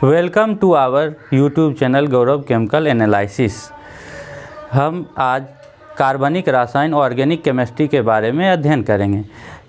Welcome to our YouTube channel Gaurav chemical analysis. हम आज कार्बनिक रसायन ऑर्गेनिक केमिस्ट्री के बारे में अध्ययन करेंगे।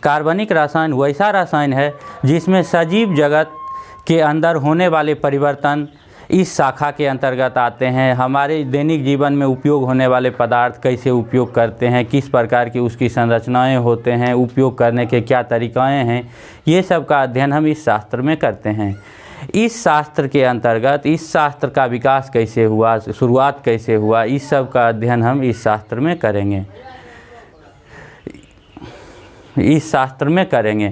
कार्बनिक रसायन वैसा रसायन है जिसमें सजीव जगत के अंदर होने वाले परिवर्तन इस शाखा के अंतर्गत आते हैं। हमारे दैनिक जीवन में उपयोग होने वाले पदार्थ कैसे उपयोग करते हैं, किस प्रकार की उसकी संरचनाएं होते हैं, उपयोग करने के क्या तरीक़ाएँ हैं, ये सब का अध्ययन हम इस शास्त्र में करते हैं। इस शास्त्र के अंतर्गत इस शास्त्र का विकास कैसे हुआ, शुरुआत कैसे हुआ, इस सब का अध्ययन हम इस शास्त्र में करेंगे।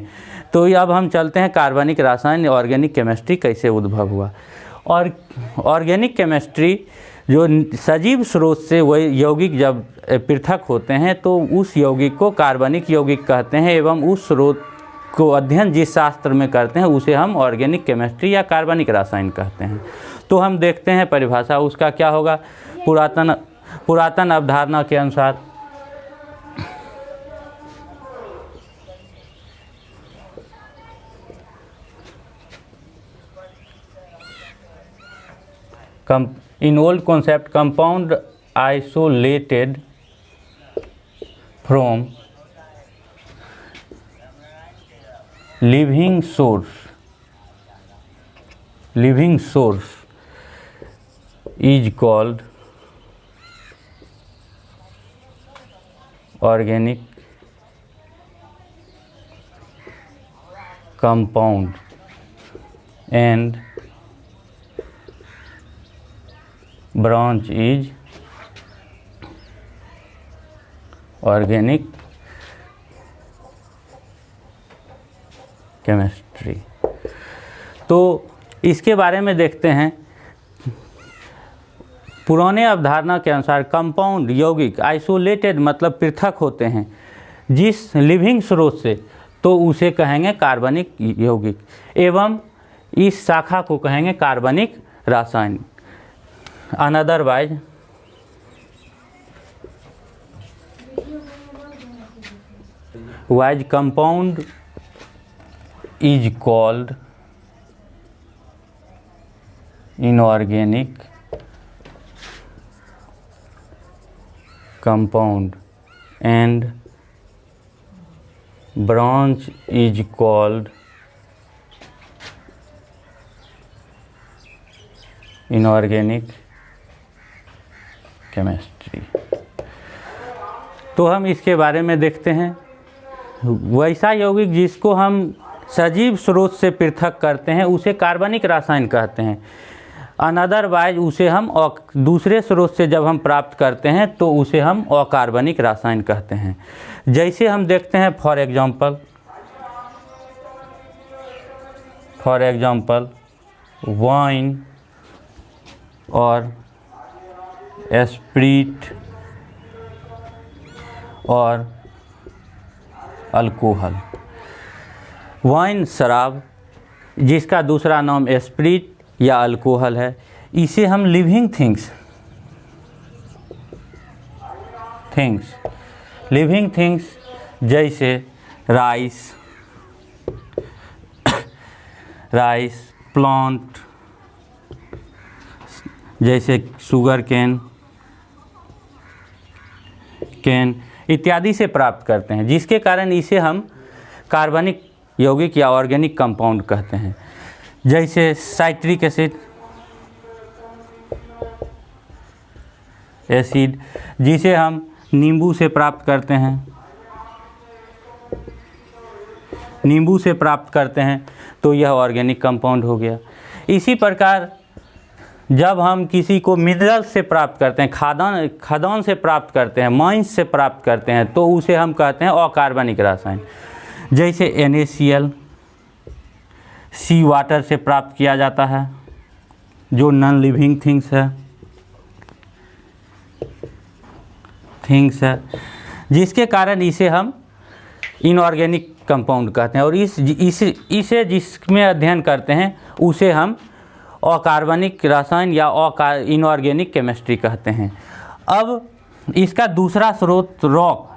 तो अब हम चलते हैं कार्बनिक रसायन ऑर्गेनिक केमिस्ट्री कैसे उद्भव हुआ। और ऑर्गेनिक केमिस्ट्री जो सजीव स्रोत से वह यौगिक जब पृथक होते हैं तो उस यौगिक को कार्बनिक यौगिक कहते हैं, एवं उस स्रोत को अध्ययन जिस शास्त्र में करते हैं उसे हम ऑर्गेनिक केमिस्ट्री या कार्बनिक रसायन कहते हैं। तो हम देखते हैं परिभाषा उसका क्या होगा। पुरातन अवधारणा के अनुसार in old concept, compound isolated from living source is called organic compound and branch is organic chemistry. तो इसके बारे में देखते हैं। पुराने अवधारणा के अनुसार कंपाउंड यौगिक आइसोलेटेड मतलब पृथक होते हैं जिस लिविंग स्रोत से, तो उसे कहेंगे कार्बनिक यौगिक, एवं इस शाखा को कहेंगे कार्बनिक रसायन। Otherwise compound is called inorganic compound and branch is called inorganic chemistry। तो हम इसके बारे में देखते हैं। वैसा यौगिक जिसको हम सजीव स्रोत से पृथक करते हैं उसे कार्बनिक रसायन कहते हैं। अनदरवाइज उसे हम दूसरे स्रोत से जब हम प्राप्त करते हैं तो उसे हम अकार्बनिक रसायन कहते हैं। जैसे हम देखते हैं फॉर एग्जांपल वाइन और स्प्रिट और अल्कोहल। वाइन शराब जिसका दूसरा नाम स्प्रिट या अल्कोहल है, इसे हम लिविंग थिंग्स जैसे राइस, प्लांट जैसे शुगर केन इत्यादि से प्राप्त करते हैं, जिसके कारण इसे हम कार्बनिक यौगिक या ऑर्गेनिक कंपाउंड कहते हैं। जैसे साइट्रिक एसिड जिसे हम नींबू से प्राप्त करते हैं तो यह ऑर्गेनिक कंपाउंड हो गया। इसी प्रकार जब हम किसी को मिनरल से प्राप्त करते हैं, खदान से प्राप्त करते हैं, माइंस से प्राप्त करते हैं, तो उसे हम कहते हैं अकार्बनिक रसायन। जैसे NaCl सी वाटर से प्राप्त किया जाता है जो नॉन लिविंग थिंग्स है, जिसके कारण इसे हम इनऑर्गेनिक कंपाउंड कहते हैं। और इसे जिसमें अध्ययन करते हैं उसे हम अकार्बनिक रसायन या इनऑर्गेनिक केमिस्ट्री कहते हैं। अब इसका दूसरा स्रोत रॉक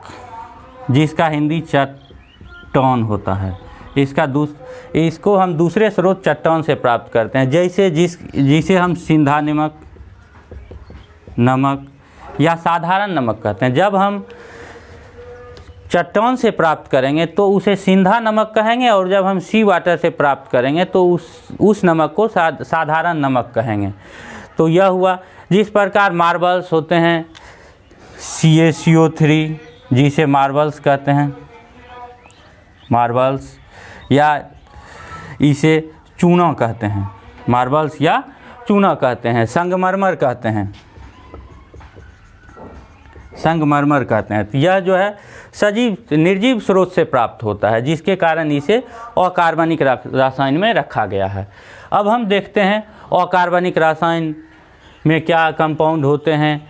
जिसका हिंदी चट्टान होता है, इसको हम दूसरे स्रोत चट्टान से प्राप्त करते हैं, जैसे जिसे हम सिंधा नमक या साधारण नमक कहते हैं। जब हम चट्टान से प्राप्त करेंगे तो उसे सिंधा नमक कहेंगे, और जब हम सी वाटर से प्राप्त करेंगे तो उस नमक को साधारण नमक कहेंगे। तो यह हुआ। जिस प्रकार मार्बल्स होते हैं CaCO3, जिसे मार्बल्स कहते हैं, मार्बल्स, या इसे चूना कहते हैं, मार्बल्स या चूना कहते हैं, संगमरमर कहते हैं, संगमरमर कहते हैं। तो यह जो है सजीव निर्जीव स्रोत से प्राप्त होता है, जिसके कारण इसे अकार्बनिक रासायन में रखा गया है। अब हम देखते हैं अकार्बनिक रासायन में क्या कंपाउंड होते हैं,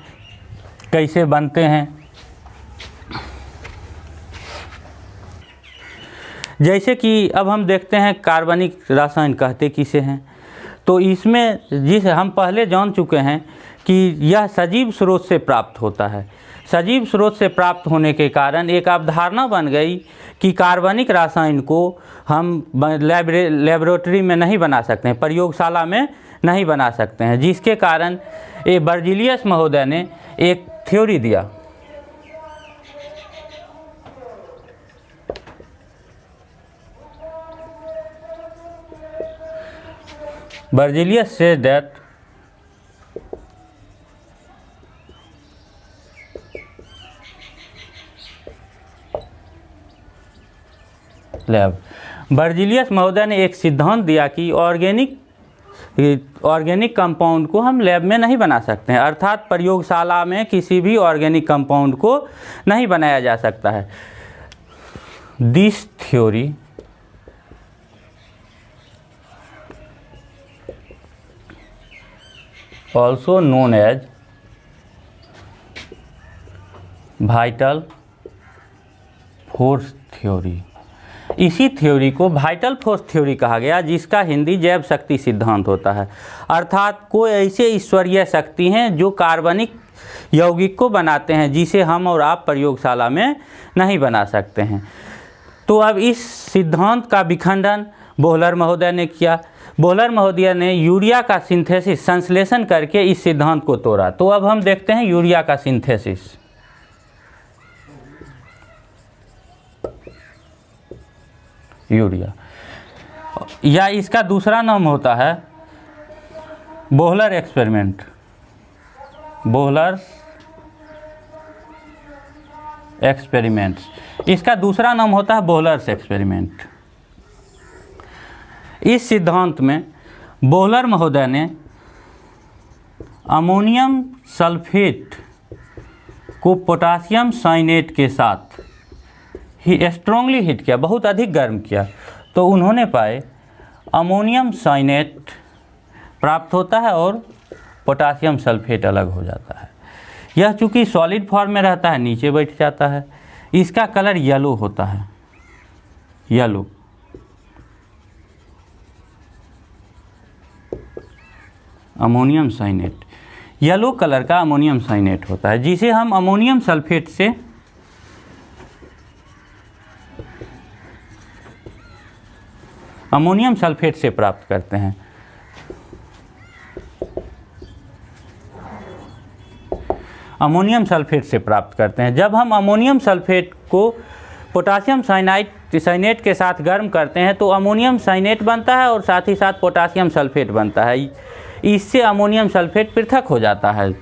कैसे बनते हैं। जैसे कि अब हम देखते हैं कार्बनिक रासायन कहते किसे हैं। तो इसमें जिसे हम पहले जान चुके हैं कि यह सजीव स्रोत से प्राप्त होता है। सजीव स्रोत से प्राप्त होने के कारण एक अवधारणा बन गई कि कार्बनिक रासायन को हम लेबोरेटरी में नहीं बना सकते हैं, प्रयोगशाला में नहीं बना सकते हैं, जिसके कारण बर्जीलियस महोदय ने एक थ्योरी दिया। Berzelius says that बर्जीलियस महोदय ने एक सिद्धांत दिया कि ऑर्गेनिक कंपाउंड को हम लैब में नहीं बना सकते हैं, अर्थात प्रयोगशाला में किसी भी ऑर्गेनिक कंपाउंड को नहीं बनाया जा सकता है। This theory also known as vital force theory. इसी थ्योरी को वाइटल फोर्स थ्योरी कहा गया, जिसका हिंदी जैव शक्ति सिद्धांत होता है। अर्थात कोई ऐसे ईश्वरीय शक्ति हैं जो कार्बनिक यौगिक को बनाते हैं, जिसे हम और आप प्रयोगशाला में नहीं बना सकते हैं। तो अब इस सिद्धांत का विखंडन बोहलर महोदय ने किया। बोहलर महोदय ने यूरिया का सिंथेसिस संश्लेषण करके इस सिद्धांत को तोड़ा। तो अब हम देखते हैं यूरिया का सिंथेसिस। यूरिया या इसका दूसरा नाम होता है बोहलर एक्सपेरिमेंट। बोहलर एक्सपेरिमेंट्स, इसका दूसरा नाम होता है बोहलर्स एक्सपेरिमेंट। इस सिद्धांत में बोहलर महोदय ने अमोनियम सल्फेट को पोटासियम साइनेट के साथ ही स्ट्रांगली हीट किया, बहुत अधिक गर्म किया। तो उन्होंने पाए अमोनियम साइनेट प्राप्त होता है और पोटासियम सल्फेट अलग हो जाता है। यह चूँकि सॉलिड फॉर्म में रहता है, नीचे बैठ जाता है। इसका कलर येलो होता है, yellow. Ammonium cyanate yellow colour का अमोनियम साइनेट होता है, जिसे हम अमोनियम सल्फेट से प्राप्त करते हैं। अमोनियम सल्फेट से प्राप्त करते हैं। जब हम अमोनियम सल्फेट को पोटासियम साइनेट के साथ गर्म करते हैं तो अमोनियम साइनेट बनता है और साथ ही साथ पोटासियम सल्फेट बनता है। इससे अमोनियम सल्फेट पृथक हो जाता है।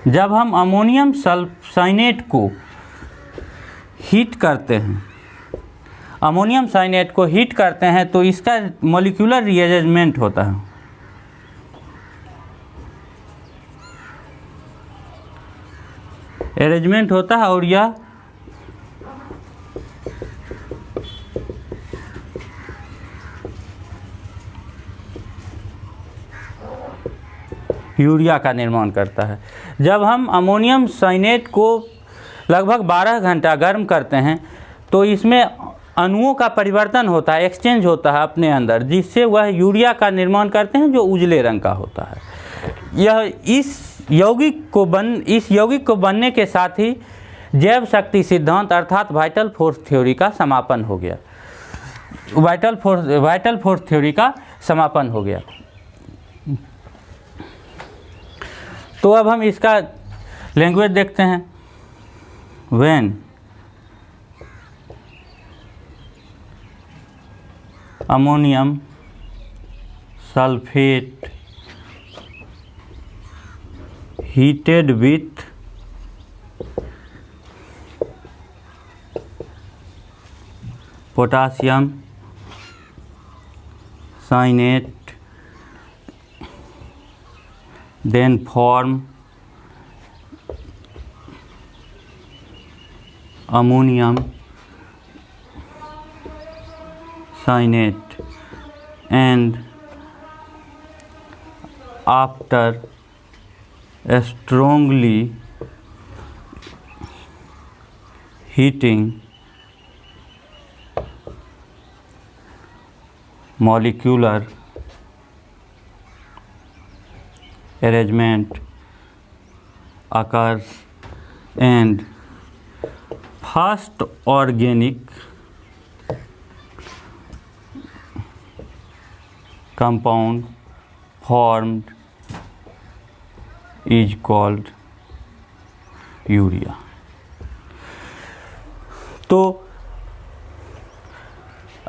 जब हम अमोनियम साइनेट को हीट करते हैं, अमोनियम साइनेट को हीट करते हैं तो इसका मॉलिक्यूलर रीअरेंजमेंट होता है। अरेंजमेंट होता है और यह यूरिया का निर्माण करता है। जब हम अमोनियम साइनेट को लगभग 12 घंटा गर्म करते हैं तो इसमें अणुओं का परिवर्तन होता है, एक्सचेंज होता है अपने अंदर, जिससे वह यूरिया का निर्माण करते हैं जो उजले रंग का होता है। यह इस यौगिक को बनने के साथ ही जैव शक्ति सिद्धांत अर्थात वाइटल फोर्स थ्योरी का समापन हो गया। वाइटल फोर्स थ्योरी का समापन हो गया। तो अब हम इसका लैंग्वेज देखते हैं। When ammonium sulphate heated with potassium cyanate then form ammonium cyanate, and after strongly heating molecular arrangement occurs and first organic compound formed is called urea. तो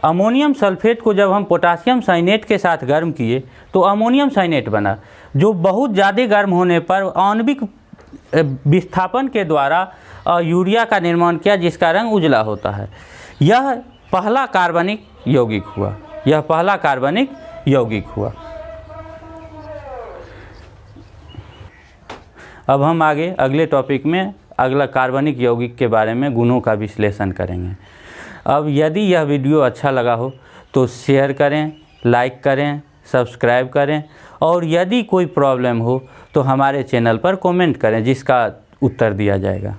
अमोनियम सल्फेट को जब हम पोटासियम साइनेट के साथ गर्म किए तो अमोनियम साइनेट बना, जो बहुत ज़्यादा गर्म होने पर आणविक विस्थापन के द्वारा यूरिया का निर्माण किया, जिसका रंग उजला होता है। यह पहला कार्बनिक यौगिक हुआ। यह पहला कार्बनिक यौगिक हुआ। अब हम आगे अगले टॉपिक में अगला कार्बनिक यौगिक के बारे में गुणों का विश्लेषण करेंगे। अब यदि यह वीडियो अच्छा लगा हो तो शेयर करें, लाइक करें, सब्सक्राइब करें, और यदि कोई प्रॉब्लम हो तो हमारे चैनल पर कमेंट करें, जिसका उत्तर दिया जाएगा।